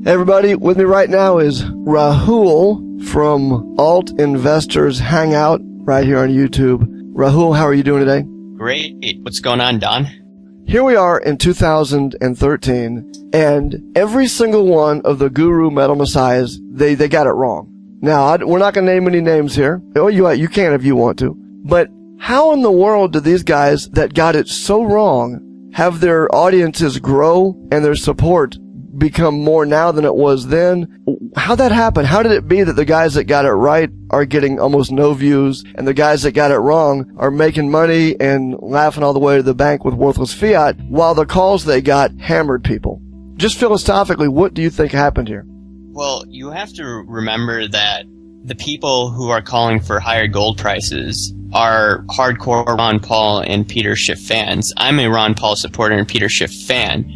Everybody, with me right now is Rahul from Alt Investors Hangout right here on YouTube. Rahul, how are you doing today? Great. What's going on, Don? Here we are in 2013, and every single one of the guru metal messiahs, they got it wrong. Now, we're not going to name any names here. Oh, you can if you want to. But how in the world did these guys that got it so wrong have their audiences grow and their support become more now than it was then? How'd that happen? How did it be that the guys that got it right are getting almost no views, and the guys that got it wrong are making money and laughing all the way to the bank with worthless fiat, while the calls they got hammered people? Just philosophically, what do you think happened here? Well, you have to remember that the people who are calling for higher gold prices are hardcore Ron Paul and Peter Schiff fans. I'm a Ron Paul supporter and Peter Schiff fan.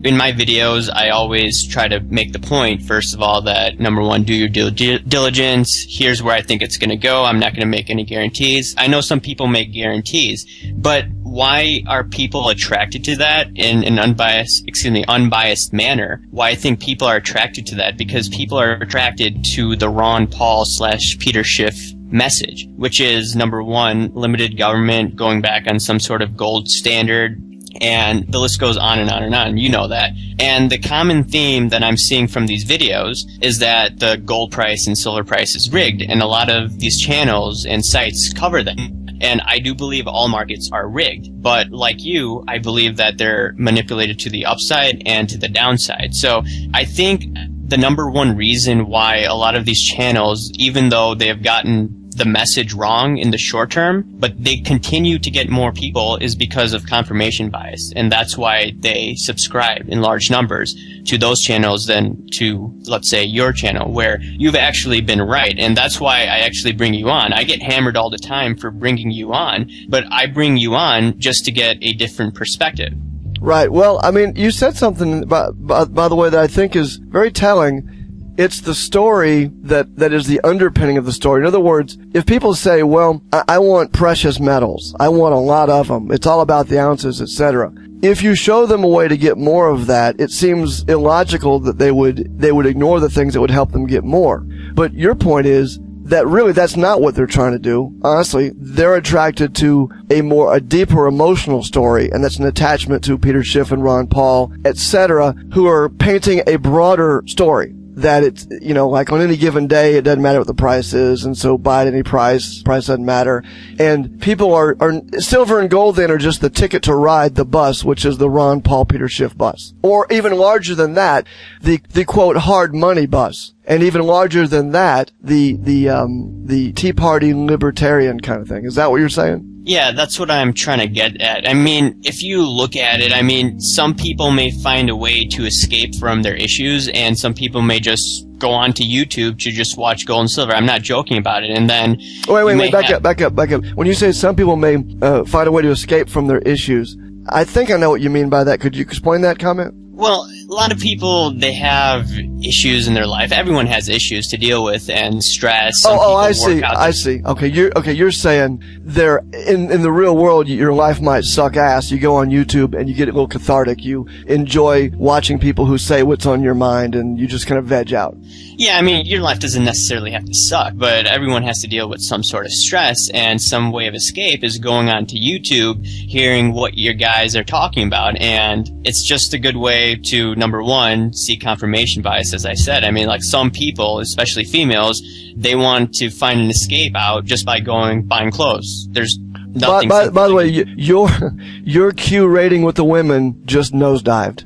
In my videos, I always try to make the point, first of all, that number one, do your due diligence. Here's where I think it's going to go. I'm not going to make any guarantees. I know some people make guarantees, but why are people attracted to that in an unbiased manner? Why I think people are attracted to that? Because people are attracted to the Ron Paul / Peter Schiff message, which is, number one, limited government, going back on some sort of gold standard, and the list goes on and on and on. You know that. And the common theme that I'm seeing from these videos is that the gold price and silver price is rigged, and a lot of these channels and sites cover them. And I do believe all markets are rigged, but like you, I believe that they're manipulated to the upside and to the downside. So I think the number one reason why a lot of these channels, even though they have gotten the message wrong in the short term, but they continue to get more people, is because of confirmation bias. And that's why they subscribe in large numbers to those channels than to, let's say, your channel, where you've actually been right. And that's why I actually bring you on. I get hammered all the time for bringing you on, but I bring you on just to get a different perspective. Right. Well, I mean, you said something, by the way, that I think is very telling. It's the story that is the underpinning of the story. In other words, if people say, well, I want precious metals, I want a lot of them, it's all about the ounces, etc. If you show them a way to get more of that, it seems illogical that they would ignore the things that would help them get more. But your point is that really that's not what they're trying to do. Honestly, they're attracted to a deeper emotional story, and that's an attachment to Peter Schiff and Ron Paul, etc., who are painting a broader story. That it's, like on any given day, it doesn't matter what the price is, and so buy at any price doesn't matter. And people are silver and gold then are just the ticket to ride the bus, which is the Ron Paul Peter Schiff bus. Or even larger than that, the quote hard money bus. And even larger than that, the Tea Party libertarian kind of thing. Is that what you're saying? Yeah, that's what I'm trying to get at. I mean, if you look at it, I mean, some people may find a way to escape from their issues, and some people may just go on to YouTube to just watch gold and silver. I'm not joking about it. And then wait, back up. When you say some people may find a way to escape from their issues, I think I know what you mean by that. Could you explain that comment? Well, a lot of people, they have issues in their life. Everyone has issues to deal with and stress. I see. Okay, you're saying there in the real world, your life might suck ass. You go on YouTube and you get a little cathartic. You enjoy watching people who say what's on your mind, and you just kind of veg out. Yeah, I mean, your life doesn't necessarily have to suck, but everyone has to deal with some sort of stress, and some way of escape is going on to YouTube, hearing what your guys are talking about, and it's just a good way to, number one, see confirmation bias, as I said. I mean, like, some people, especially females, they want to find an escape out just by buying clothes. There's nothing. By the way, your Q rating with the women just nosedived.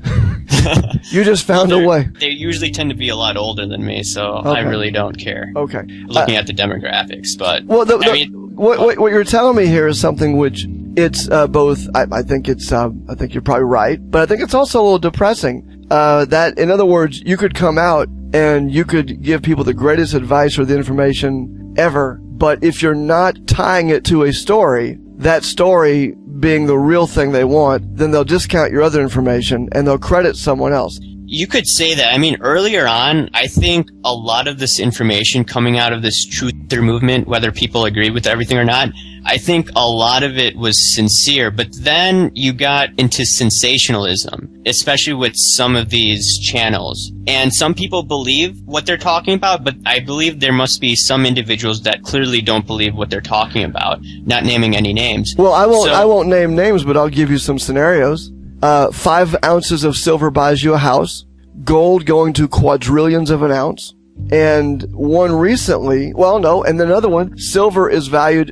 You just found a way. They usually tend to be a lot older than me, so okay. I really don't care. Okay. Looking at the demographics, but what you're telling me here is something which it's both. I think you're probably right, but I think it's also a little depressing. That, in other words, you could come out and you could give people the greatest advice or the information ever, but if you're not tying it to a story, that story being the real thing they want, then they'll discount your other information and they'll credit someone else. You could say that. I mean, earlier on, I think a lot of this information coming out of this truther movement, whether people agree with everything or not, I think a lot of it was sincere, but then you got into sensationalism, especially with some of these channels. And some people believe what they're talking about, but I believe there must be some individuals that clearly don't believe what they're talking about, not naming any names. Well, I won't name names, but I'll give you some scenarios. 5 ounces of silver buys you a house. Gold going to quadrillions of an ounce. And one recently, and another one, silver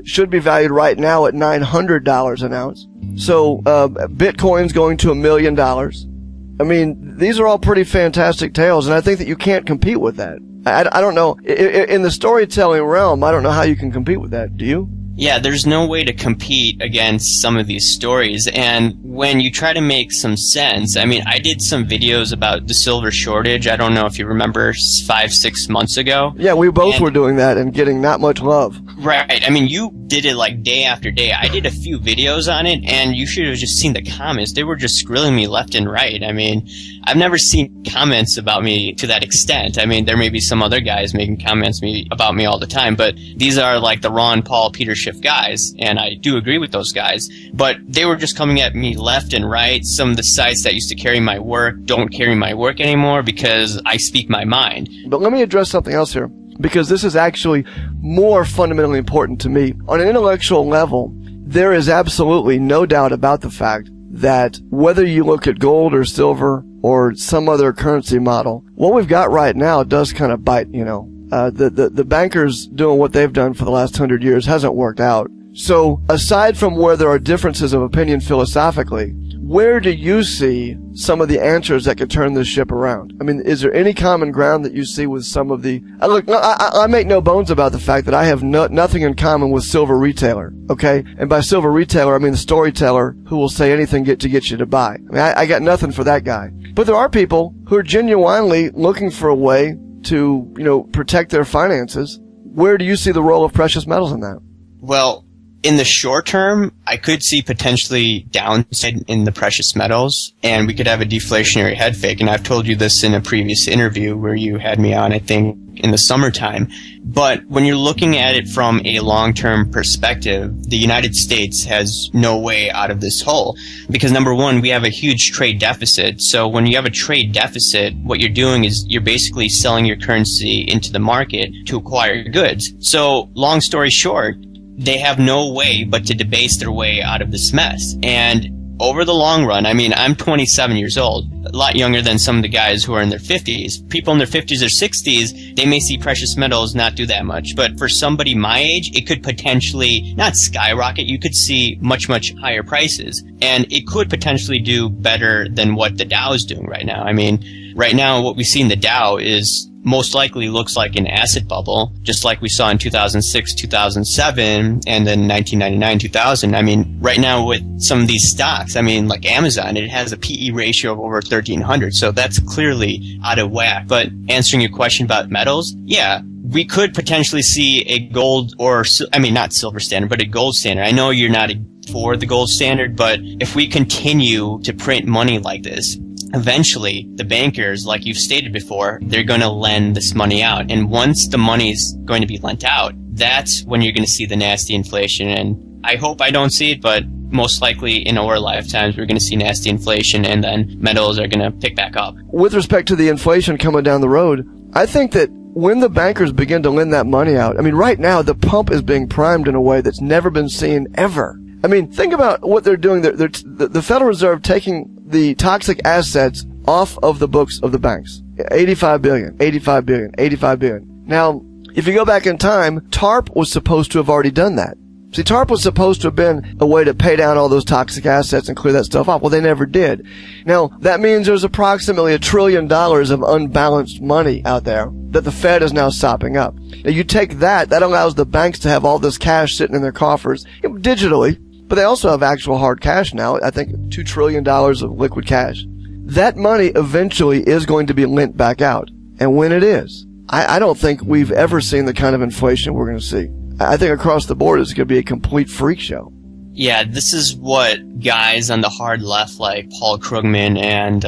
should be valued right now at $900 an ounce. So, Bitcoin's going to $1 million. I mean, these are all pretty fantastic tales, and I think that you can't compete with that. I don't know. In the storytelling realm, I don't know how you can compete with that. Do you? Yeah, there's no way to compete against some of these stories. And when you try to make some sense, I mean, I did some videos about the silver shortage. I don't know if you remember 5-6 months ago. Yeah, we both were doing that and getting not much love. Right. I mean, you did it like day after day. I did a few videos on it, and you should have just seen the comments. They were just grilling me left and right. I mean, I've never seen comments about me to that extent. I mean, there may be some other guys making comments about me all the time, but these are like the Ron Paul, Peter Schiff guys, and I do agree with those guys. But they were just coming at me left and right. Some of the sites that used to carry my work don't carry my work anymore because I speak my mind. But let me address something else here, because this is actually more fundamentally important to me. On an intellectual level, there is absolutely no doubt about the fact that whether you look at gold or silver or some other currency model, what we've got right now does kind of bite, the bankers doing what they've done for the last 100 years hasn't worked out. So aside from where there are differences of opinion philosophically, where do you see some of the answers that could turn this ship around? I mean, is there any common ground that you see with some of the... I make no bones about the fact that I have nothing in common with Silver Retailer, okay? And by Silver Retailer, I mean the storyteller who will say anything to get you to buy. I mean, I got nothing for that guy. But there are people who are genuinely looking for a way to, protect their finances. Where do you see the role of precious metals in that? Well, in the short term, I could see potentially downside in the precious metals, and we could have a deflationary head fake. And I've told you this in a previous interview where you had me on, I think, in the summertime. But when you're looking at it from a long-term perspective, the United States has no way out of this hole. Because number one, we have a huge trade deficit. So when you have a trade deficit, what you're doing is you're basically selling your currency into the market to acquire goods. So long story short, they have no way but to debase their way out of this mess. And over the long run, I mean, I'm 27 years old, a lot younger than some of the guys who are in their 50s. People in their 50s or 60s, they may see precious metals not do that much. But for somebody my age, it could potentially not skyrocket. You could see much, much higher prices. And it could potentially do better than what the Dow is doing right now. I mean, right now, what we see in the Dow is most likely looks like an asset bubble, just like we saw in 2006, 2007, and then 1999, 2000. I mean, right now with some of these stocks, I mean, like Amazon, it has a PE ratio of over 1,300, so that's clearly out of whack. But answering your question about metals, yeah, we could potentially see a gold or, I mean, not silver standard, but a gold standard. I know you're not for the gold standard, but if we continue to print money like this, eventually the bankers, like you've stated before, they're going to lend this money out. And once the money's going to be lent out, that's when you're going to see the nasty inflation. And I hope I don't see it, but most likely in our lifetimes, we're going to see nasty inflation, and then metals are going to pick back up. With respect to the inflation coming down the road, I think that when the bankers begin to lend that money out, I mean, right now, the pump is being primed in a way that's never been seen ever. I mean, think about what they're doing. The Federal Reserve taking the toxic assets off of the books of the banks. 85 billion, 85 billion, 85 billion. Now, if you go back in time, TARP was supposed to have already done that. See, TARP was supposed to have been a way to pay down all those toxic assets and clear that stuff off. Well, they never did. Now, that means there's approximately $1 trillion of unbalanced money out there that the Fed is now sopping up. Now, you take that allows the banks to have all this cash sitting in their coffers digitally. But they also have actual hard cash now. I think $2 trillion of liquid cash. That money eventually is going to be lent back out. And when it is, I don't think we've ever seen the kind of inflation we're going to see. I think across the board it's going to be a complete freak show. Yeah, this is what guys on the hard left like Paul Krugman and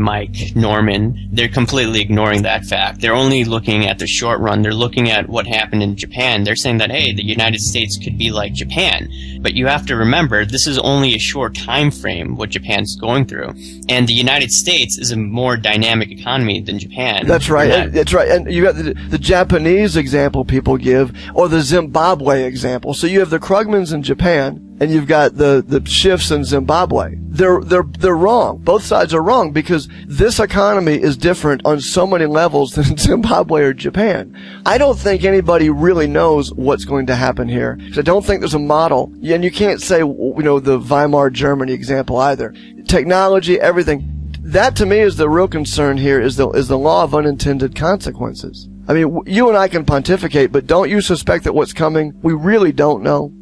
Mike Norman, they're completely ignoring that fact. They're only looking at the short run. They're looking at what happened in Japan. They're saying that, hey, the United States could be like Japan. But you have to remember, this is only a short time frame what Japan's going through. And the United States is a more dynamic economy than Japan. That's right. That's right. And you got the Japanese example people give, or the Zimbabwe example. So you have the Krugmans in Japan, and you've got the Schiffs in Zimbabwe. They're wrong. Both sides are wrong, because this economy is different on so many levels than Zimbabwe or Japan. I don't think anybody really knows what's going to happen here, because I don't think there's a model. And you can't say, the Weimar Germany example either. Technology, everything. That to me is the real concern here, is the law of unintended consequences. I mean, you and I can pontificate, but don't you suspect that what's coming, we really don't know?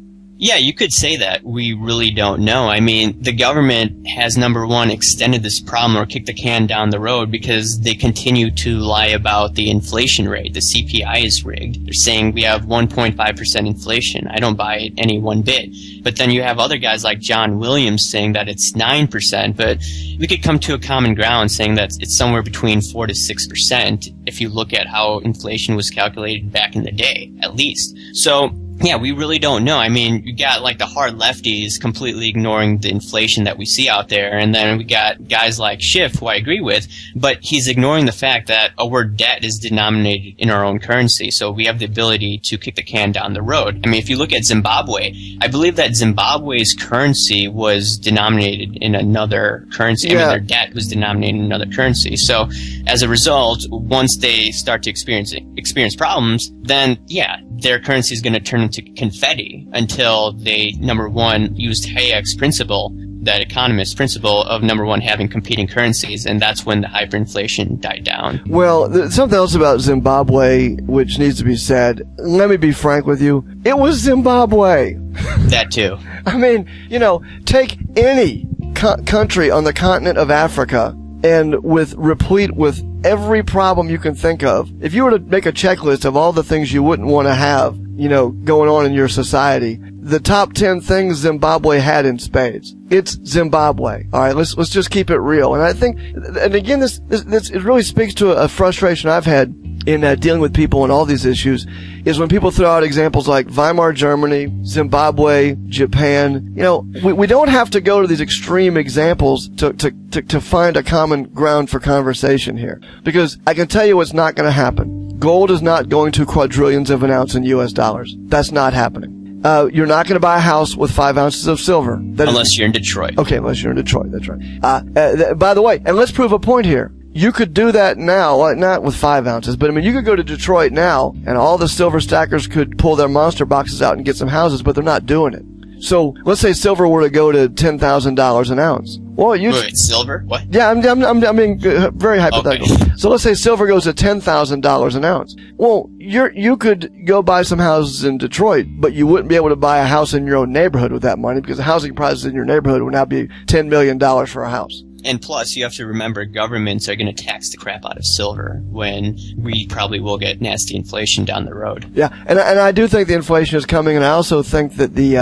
Yeah, you could say that. We really don't know. I mean, the government has, number one, extended this problem or kicked the can down the road because they continue to lie about the inflation rate. The CPI is rigged. They're saying we have 1.5% inflation. I don't buy it any one bit. But then you have other guys like John Williams saying that it's 9%, but we could come to a common ground saying that it's somewhere between 4 to 6% if you look at how inflation was calculated back in the day, at least. So, yeah, we really don't know. I mean, you got like the hard lefties completely ignoring the inflation that we see out there, and then we got guys like Schiff, who I agree with, but he's ignoring the fact that our debt is denominated in our own currency, so we have the ability to kick the can down the road. I mean, if you look at Zimbabwe, I believe that Zimbabwe's currency was denominated in another currency. Yeah. I mean, their debt was denominated in another currency. So, as a result, once they start to experience problems, then, yeah, their currency is going to turn into confetti until they, number one, used Hayek's principle, that economist's principle of, number one, having competing currencies, and that's when the hyperinflation died down. Well, something else about Zimbabwe which needs to be said. Let me be frank with you. It was Zimbabwe. That too. I mean, take any country on the continent of Africa and replete with every problem you can think of. If you were to make a checklist of all the things you wouldn't want to have, going on in your society, the top 10 things Zimbabwe had in spades. It's Zimbabwe. All right, let's just keep it real. And I think, and again, this it really speaks to a frustration I've had in dealing with people on all these issues, is when people throw out examples like Weimar Germany, Zimbabwe, Japan. We don't have to go to these extreme examples to find a common ground for conversation here, because I can tell you what's not going to happen. Gold is not going to quadrillions of an ounce in U.S. dollars. That's not happening. You're not going to buy a house with 5 ounces of silver. Unless you're in Detroit. Okay, unless you're in Detroit. That's right. By the way, and let's prove a point here. You could do that now, not with 5 ounces, but I mean, you could go to Detroit now, and all the silver stackers could pull their monster boxes out and get some houses, but they're not doing it. So let's say silver were to go to $10,000 an ounce. Well, wait, silver? What? Yeah, I'm being very hypothetical. Okay. So let's say silver goes to $10,000 an ounce. Well, you could go buy some houses in Detroit, but you wouldn't be able to buy a house in your own neighborhood with that money, because the housing prices in your neighborhood would now be $10 million for a house. And plus, you have to remember, governments are going to tax the crap out of silver when we probably will get nasty inflation down the road. Yeah, and I do think the inflation is coming, and I also think that the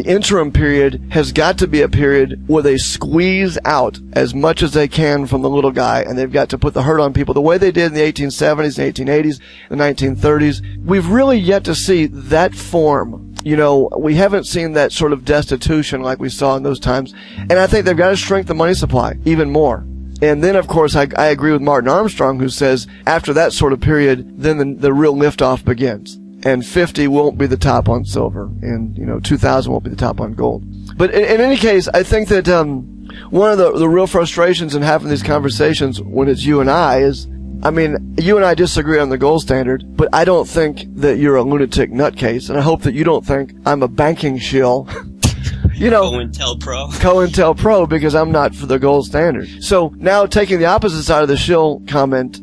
interim period has got to be a period where they squeeze out as much as they can from the little guy, and they've got to put the hurt on people the way they did in the 1870s, the 1880s, the 1930s. We've really yet to see that form. We haven't seen that sort of destitution like we saw in those times. And I think they've got to shrink the money supply even more. And then, of course, I agree with Martin Armstrong, who says after that sort of period, then the real liftoff begins. And 50 won't be the top on silver. And, 2000 won't be the top on gold. But in any case, I think that one of the real frustrations in having these conversations when it's you and I is, you and I disagree on the gold standard, but I don't think that you're a lunatic nutcase, and I hope that you don't think I'm a banking shill. COINTELPRO, because I'm not for the gold standard. So now, taking the opposite side of the shill comment,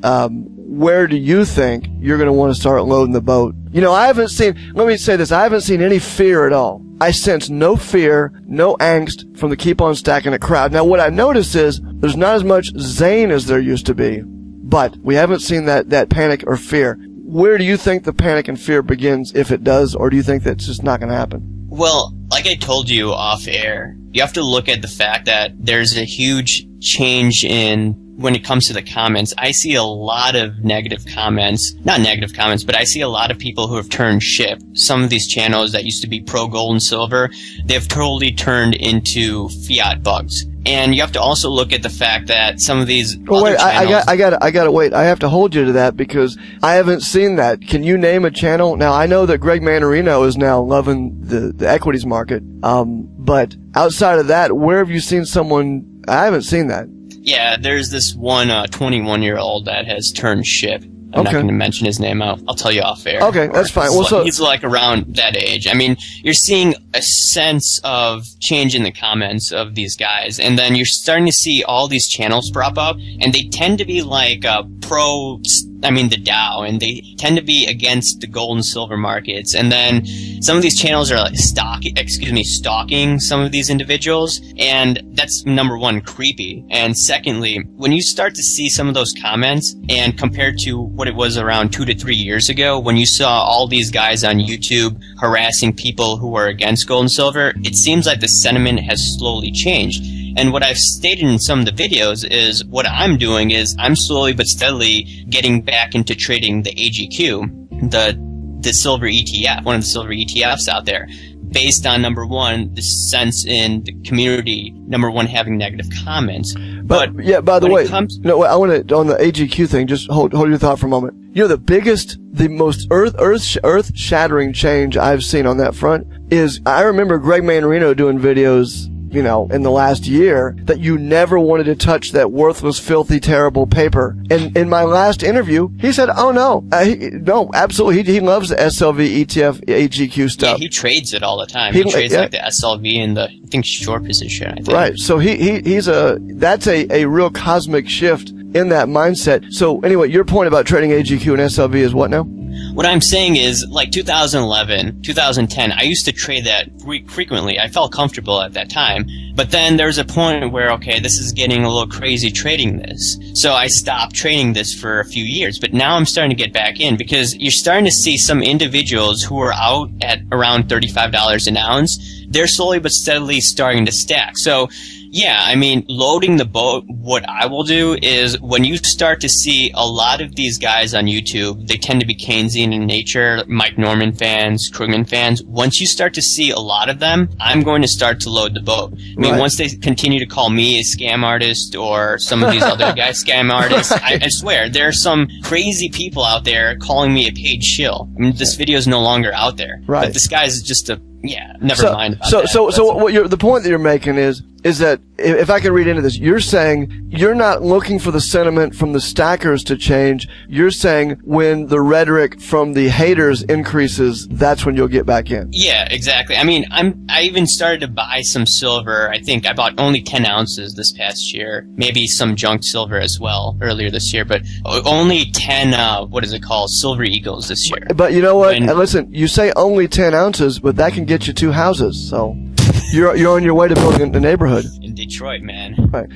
where do you think you're going to want to start loading the boat? Let me say this, I haven't seen any fear at all. I sense no fear, no angst from the keep on stacking it crowd. Now, what I notice is there's not as much zane as there used to be. But we haven't seen that panic or fear. where do you think the panic and fear begins, if it does, or do you think that's just not going to happen? Well, like I told you off air, you have to look at the fact that there's a huge change when it comes to the comments. I see a lot of negative comments, not negative comments, but I see a lot of people who have turned ship. Some of these channels that used to be pro gold and silver, they've totally turned into fiat bugs. And you have to also look at the fact that some of these other channels... I gotta wait. I have to hold you to that because I haven't seen that. Can you name a channel? Now, I know that Greg Manarino is now loving the equities market. But outside of that, where have you seen someone... I haven't seen that. Yeah, there's this one 21-year-old that has turned ship. I'm not going to mention his name. I'll tell you off air. Okay, that's fine. Well, he's like around that age. I mean, you're seeing a sense of change in the comments of these guys, and then you're starting to see all these channels prop up, and they tend to be like the Dow, and they tend to be against the gold and silver markets. And then some of these channels are like stalking some of these individuals, and that's number one, creepy. And secondly, when you start to see some of those comments, and compared to what it was around 2 to 3 years ago, when you saw all these guys on YouTube harassing people who were against gold and silver, it seems like the sentiment has slowly changed. And what I've stated in some of the videos is what I'm doing is I'm slowly but steadily getting back into trading the AGQ, the silver ETF, one of the silver ETFs out there, based on, number one, the sense in the community, number one, having negative comments. But yeah, by the way, I want to, on the AGQ thing, just hold your thought for a moment. You know, the most earth-shattering change I've seen on that front is, I remember Greg Manarino doing videos, you know, in the last year, that you never wanted to touch that worthless, filthy, terrible paper. And in my last interview, he said, oh no, no, absolutely. He loves the SLV ETF AGQ stuff. Yeah, he trades it all the time. He trades like the SLV and the, I think, short position, I think. Right. So that's a real cosmic shift in that mindset. So anyway, your point about trading AGQ and SLV is what now? What I'm saying is, like 2011, 2010, I used to trade that frequently. I felt comfortable at that time. But then there's a point where, okay, this is getting a little crazy trading this. So I stopped trading this for a few years. But now I'm starting to get back in because you're starting to see some individuals who are out at around $35 an ounce. They're slowly but steadily starting to stack. So, yeah, I mean, loading the boat, what I will do is when you start to see a lot of these guys on YouTube, they tend to be Keynesian in nature, Mike Norman fans, Krugman fans. Once you start to see a lot of them, I'm going to start to load the boat. I mean, once they continue to call me a scam artist or some of these other guys scam artists, I swear, there are some crazy people out there calling me a paid shill. I mean, this video is no longer out there. Right. But this guy's just never mind about that. So what the point that you're making is that if I can read into this, you're saying you're not looking for the sentiment from the stackers to change. You're saying when the rhetoric from the haters increases, that's when you'll get back in. Yeah, exactly. I mean, I even started to buy some silver. I think I bought only 10 ounces this past year. Maybe some junk silver as well earlier this year, but only 10, Silver Eagles this year. But you know what? Listen, you say only 10 ounces, but that can get you 2 houses, so... You're on your way to building the neighborhood. In Detroit, man. Right.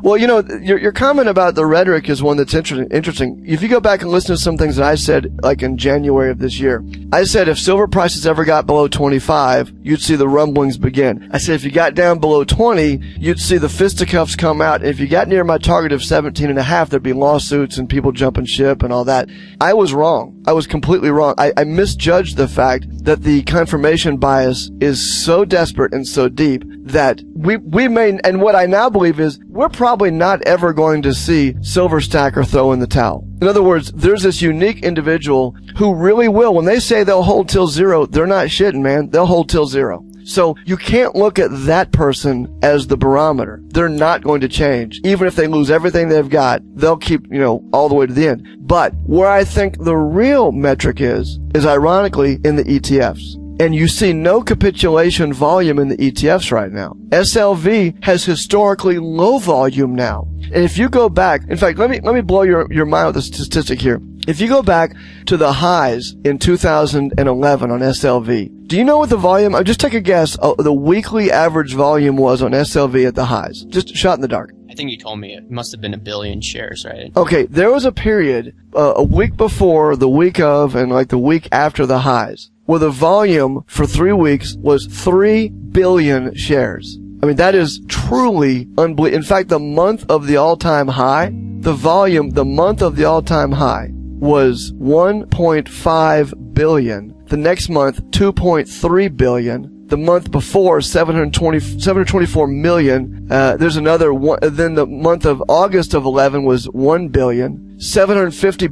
Well, you know, your comment about the rhetoric is one that's interesting. If you go back and listen to some things that I said, like in January of this year, I said if silver prices ever got below 25, you'd see the rumblings begin. I said if you got down below 20, you'd see the fisticuffs come out. And if you got near my target of 17.5, there'd be lawsuits and people jumping ship and all that. I was wrong. I was completely wrong. I misjudged the fact that the confirmation bias is so desperate and so deep that we may, and what I now believe is we're probably not ever going to see Silver Stacker throw in the towel. In other words, there's this unique individual who really will, when they say they'll hold till zero, they're not shitting, man. They'll hold till zero. So you can't look at that person as the barometer. They're not going to change. Even if they lose everything they've got, they'll keep, all the way to the end. But where I think the real metric is ironically in the ETFs. And you see no capitulation volume in the ETFs right now. SLV has historically low volume now. And if you go back, in fact, let me blow your mind with a statistic here. If you go back to the highs in 2011 on SLV, do you know what the volume, just take a guess, the weekly average volume was on SLV at the highs? Just a shot in the dark. I I think you told me it must have been 1 billion shares, right? Okay, there was a period, a week before, the week of, and like the week after the highs, where the volume for 3 weeks was 3 billion shares. I mean, that is truly unbelievable. In fact, the month of the all-time high, the month of the all-time high was 1.5 billion. The next month, 2.3 billion. The month before, 724 million. There's another one. Then the month of August of 11 was 1 billion. 750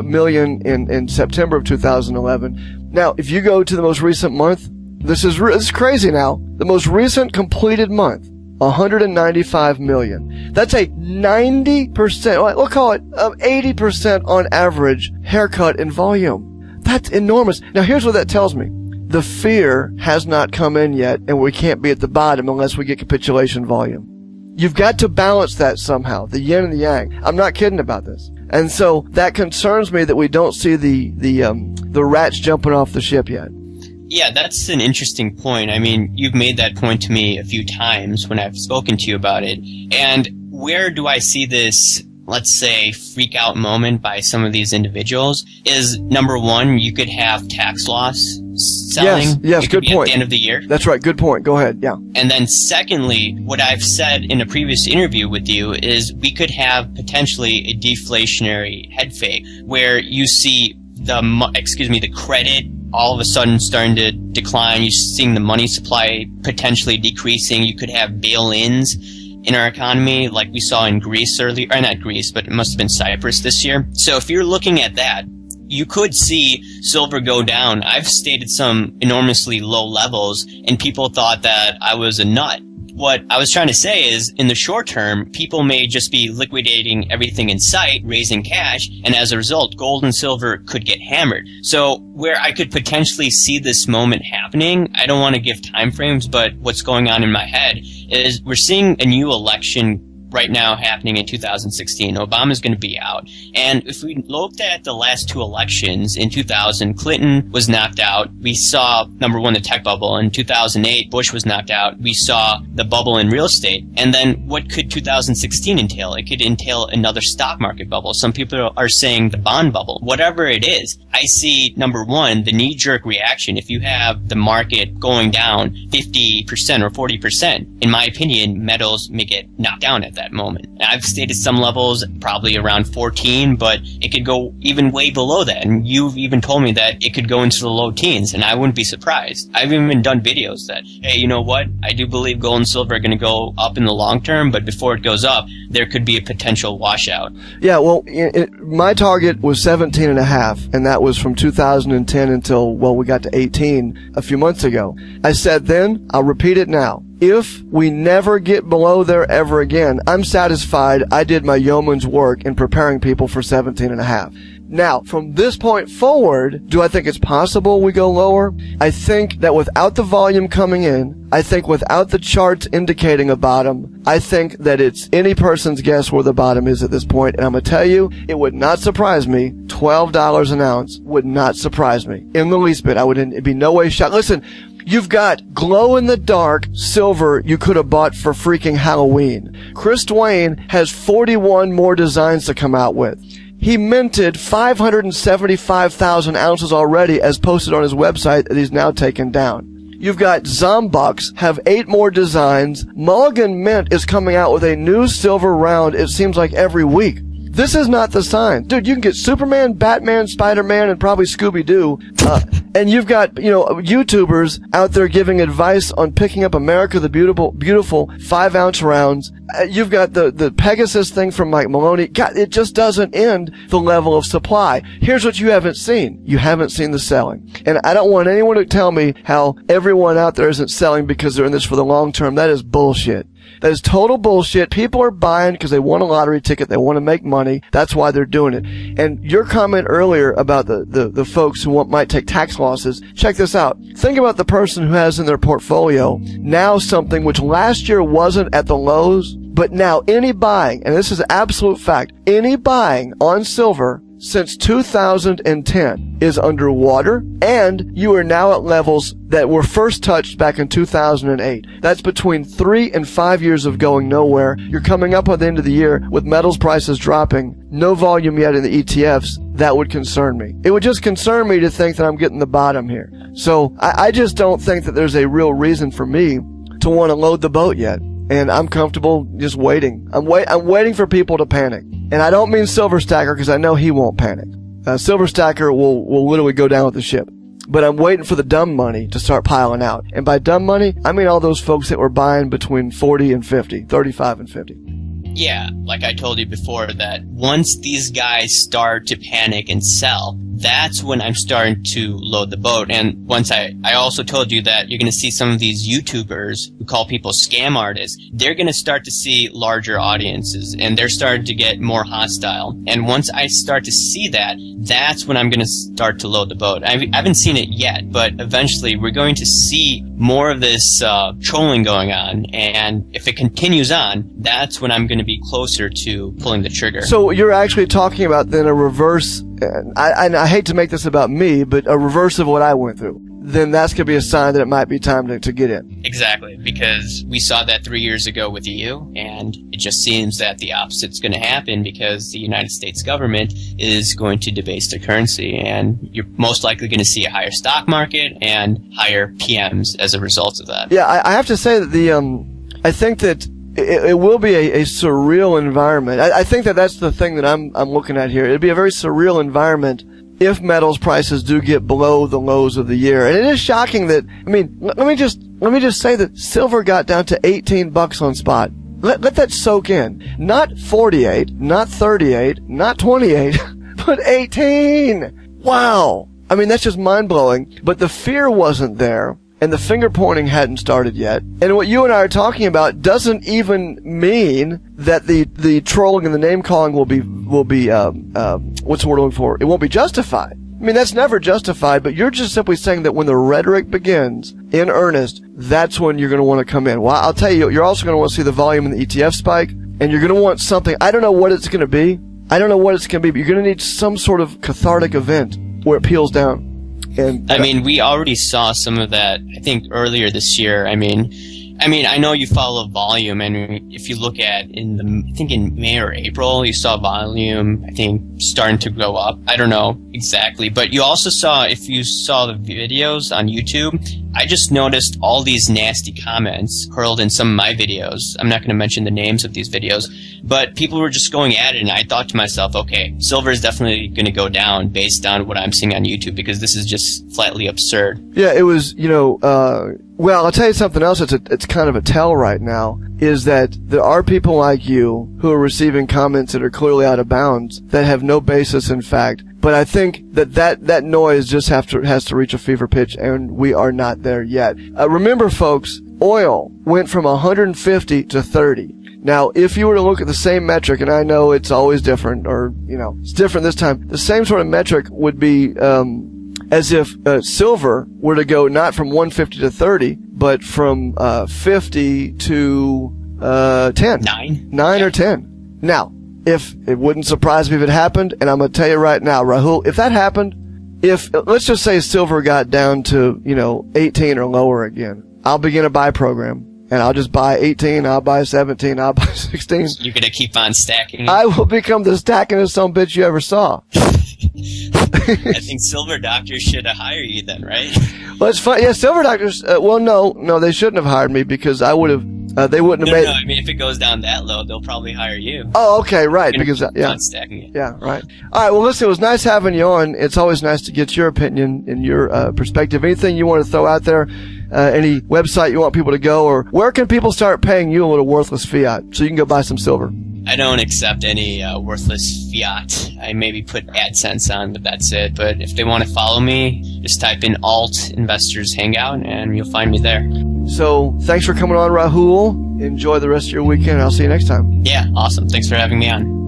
million in September of 2011. Now, if you go to the most recent month, this is crazy now. The most recent completed month, 195 million. That's a 90%, we'll call it 80% on average haircut in volume. That's enormous. Now, here's what that tells me. The fear has not come in yet, and we can't be at the bottom unless we get capitulation volume. You've got to balance that somehow, the yin and the yang. I'm not kidding about this. And so that concerns me that we don't see the rats jumping off the ship yet. Yeah, that's an interesting point. I mean, you've made that point to me a few times when I've spoken to you about it. And where do I see this, let's say, freak out moment by some of these individuals is, number one, you could have tax loss selling. Yes, good point. At the end of the year. That's right, good point. Go ahead, yeah. And then secondly, what I've said in a previous interview with you is we could have potentially a deflationary head fake where you see the credit all of a sudden starting to decline. You're seeing the money supply potentially decreasing. You could have bail-ins in our economy like we saw in Greece earlier, or not Greece, but it must have been Cyprus this year. So if you're looking at that, you could see silver go down. I've stated some enormously low levels, and people thought that I was a nut. What I was trying to say is, in the short term, people may just be liquidating everything in sight, raising cash, and as a result, gold and silver could get hammered. So where I could potentially see this moment happening, I don't want to give timeframes, but what's going on in my head is we're seeing a new election right now happening in 2016. Obama's going to be out. And if we looked at the last two elections, in 2000, Clinton was knocked out. We saw, number one, the tech bubble. In 2008, Bush was knocked out. We saw the bubble in real estate. And then what could 2016 entail? It could entail another stock market bubble. Some people are saying the bond bubble. Whatever it is, I see, number one, the knee-jerk reaction. If you have the market going down 50% or 40%, in my opinion, metals may get knocked down at that moment. And I've stated some levels probably around 14, but it could go even way below that. And you've even told me that it could go into the low teens, and I wouldn't be surprised. I've even done videos that, hey, you know what? I do believe gold and silver are going to go up in the long term, but before it goes up, there could be a potential washout. Yeah, well, my target was 17.5, and that was from 2010 until, well, we got to 18 a few months ago. I said then, I'll repeat it now. If we never get below there ever again, I'm satisfied I did my yeoman's work in preparing people for 17.5. Now, from this point forward, do I think it's possible we go lower? I think that without the volume coming in, I think without the charts indicating a bottom, I think that it's any person's guess where the bottom is at this point. And I'm going to tell you, it would not surprise me. $12 an ounce would not surprise me in the least bit. It'd be no way shocked. Listen, you've got glow-in-the-dark silver you could have bought for freaking Halloween. Chris Dwayne has 41 more designs to come out with. He minted 575,000 ounces already as posted on his website that he's now taken down. You've got Zombox have 8 more designs. Mulligan Mint is coming out with a new silver round, it seems like every week. This is not the sign. Dude, you can get Superman, Batman, Spider-Man, and probably Scooby-Doo. And you've got, YouTubers out there giving advice on picking up America the Beautiful 5-ounce rounds. You've got the Pegasus thing from Mike Maloney. God, it just doesn't end the level of supply. Here's what you haven't seen. You haven't seen the selling. And I don't want anyone to tell me how everyone out there isn't selling because they're in this for the long term. That is bullshit. That is total bullshit. People are buying because they want a lottery ticket. They want to make money. That's why they're doing it. And your comment earlier about the folks who might take tax losses, check this out. Think about the person who has in their portfolio now something which last year wasn't at the lows, but now any buying, and this is absolute fact, any buying on silver since 2010 is underwater, and you are now at levels that were first touched back in 2008. That's between 3 and 5 years of going nowhere. You're coming up at the end of the year with metals prices dropping, no volume yet in the ETFs. That would concern me. It would just concern me to think that I'm getting the bottom here. So I just don't think that there's a real reason for me to want to load the boat yet. And I'm comfortable just waiting. I'm waiting for people to panic. And I don't mean Silver Stacker, because I know he won't panic. Silver Stacker will literally go down with the ship. But I'm waiting for the dumb money to start piling out. And by dumb money, I mean all those folks that were buying between 40 and 50, 35 and 50. Yeah, like I told you before, that once these guys start to panic and sell, that's when I'm starting to load the boat. And once I also told you that you're going to see some of these YouTubers who call people scam artists, they're going to start to see larger audiences, and they're starting to get more hostile. And once I start to see that, that's when I'm going to start to load the boat. I haven't seen it yet, but eventually we're going to see more of this trolling going on. And if it continues on, that's when I'm going to be closer to pulling the trigger. So you're actually talking about then a reverse, and I hate to make this about me, but a reverse of what I went through. Then that's going to be a sign that it might be time to get in. Exactly, because we saw that 3 years ago with the EU, and it just seems that the opposite's going to happen because the United States government is going to debase their currency, and you're most likely going to see a higher stock market and higher PMs as a result of that. Yeah, I have to say that I think that it will be a surreal environment. I think that that's the thing that I'm looking at here. It'd be a very surreal environment if metals prices do get below the lows of the year. And it is shocking that, I mean, let me just say that silver got down to $18 on spot. Let that soak in. Not 48, not 38, not 28, but 18. Wow. I mean, that's just mind-blowing. But the fear wasn't there, and the finger pointing hadn't started yet. And what you and I are talking about doesn't even mean that the trolling and the name calling will be what's the word I'm looking for? It won't be justified. I mean, that's never justified, but you're just simply saying that when the rhetoric begins in earnest, that's when you're going to want to come in. Well, I'll tell you, you're also going to want to see the volume in the ETF spike, and you're going to want something. I don't know what it's going to be. I don't know what it's going to be, but you're going to need some sort of cathartic event where it peels down. And I mean, we already saw some of that, I think, earlier this year. I mean, I know you follow volume, and if you look at I think in May or April, you saw volume, I think, starting to go up. I don't know exactly, but you also saw, if you saw the videos on YouTube, I just noticed all these nasty comments hurled in some of my videos. I'm not going to mention the names of these videos, but people were just going at it, and I thought to myself, okay, silver is definitely going to go down based on what I'm seeing on YouTube, because this is just flatly absurd. Yeah, it was, well, I'll tell you something else. It's kind of a tell right now, is that there are people like you who are receiving comments that are clearly out of bounds, that have no basis in fact. But I think that noise just has to reach a fever pitch, and we are not there yet. Remember, folks, oil went from 150 to 30. Now, if you were to look at the same metric, and I know it's always different, or, it's different this time, the same sort of metric would be, as if silver were to go not from 150 to 30, but from 50 to 10. 9 or 10. Now, if it wouldn't surprise me if it happened, and I'm going to tell you right now, Rahul, if that happened, let's just say silver got down to, 18 or lower again, I'll begin a buy program. And I'll just buy 18, I'll buy 17, I'll buy 16. You're going to keep on stacking? I will become the stackingest son bitch you ever saw. I think Silver Doctors should hire you then, right? Well, it's fun. Yeah, Silver Doctors, no, they shouldn't have hired me, because I would have, they wouldn't have made... No, I mean, if it goes down that low, they'll probably hire you. Oh, okay, right, because, on stacking it. Yeah, right. All right, well, listen, it was nice having you on. It's always nice to get your opinion and your perspective. Anything you want to throw out there? Any website you want people to go, or where can people start paying you a little worthless fiat so you can go buy some silver? I don't accept any worthless fiat. I maybe put AdSense on, but that's it. But if they want to follow me, just type in Alt Investors Hangout, and you'll find me there. So thanks for coming on, Rahul. Enjoy the rest of your weekend. I'll see you next time. Yeah, awesome. Thanks for having me on.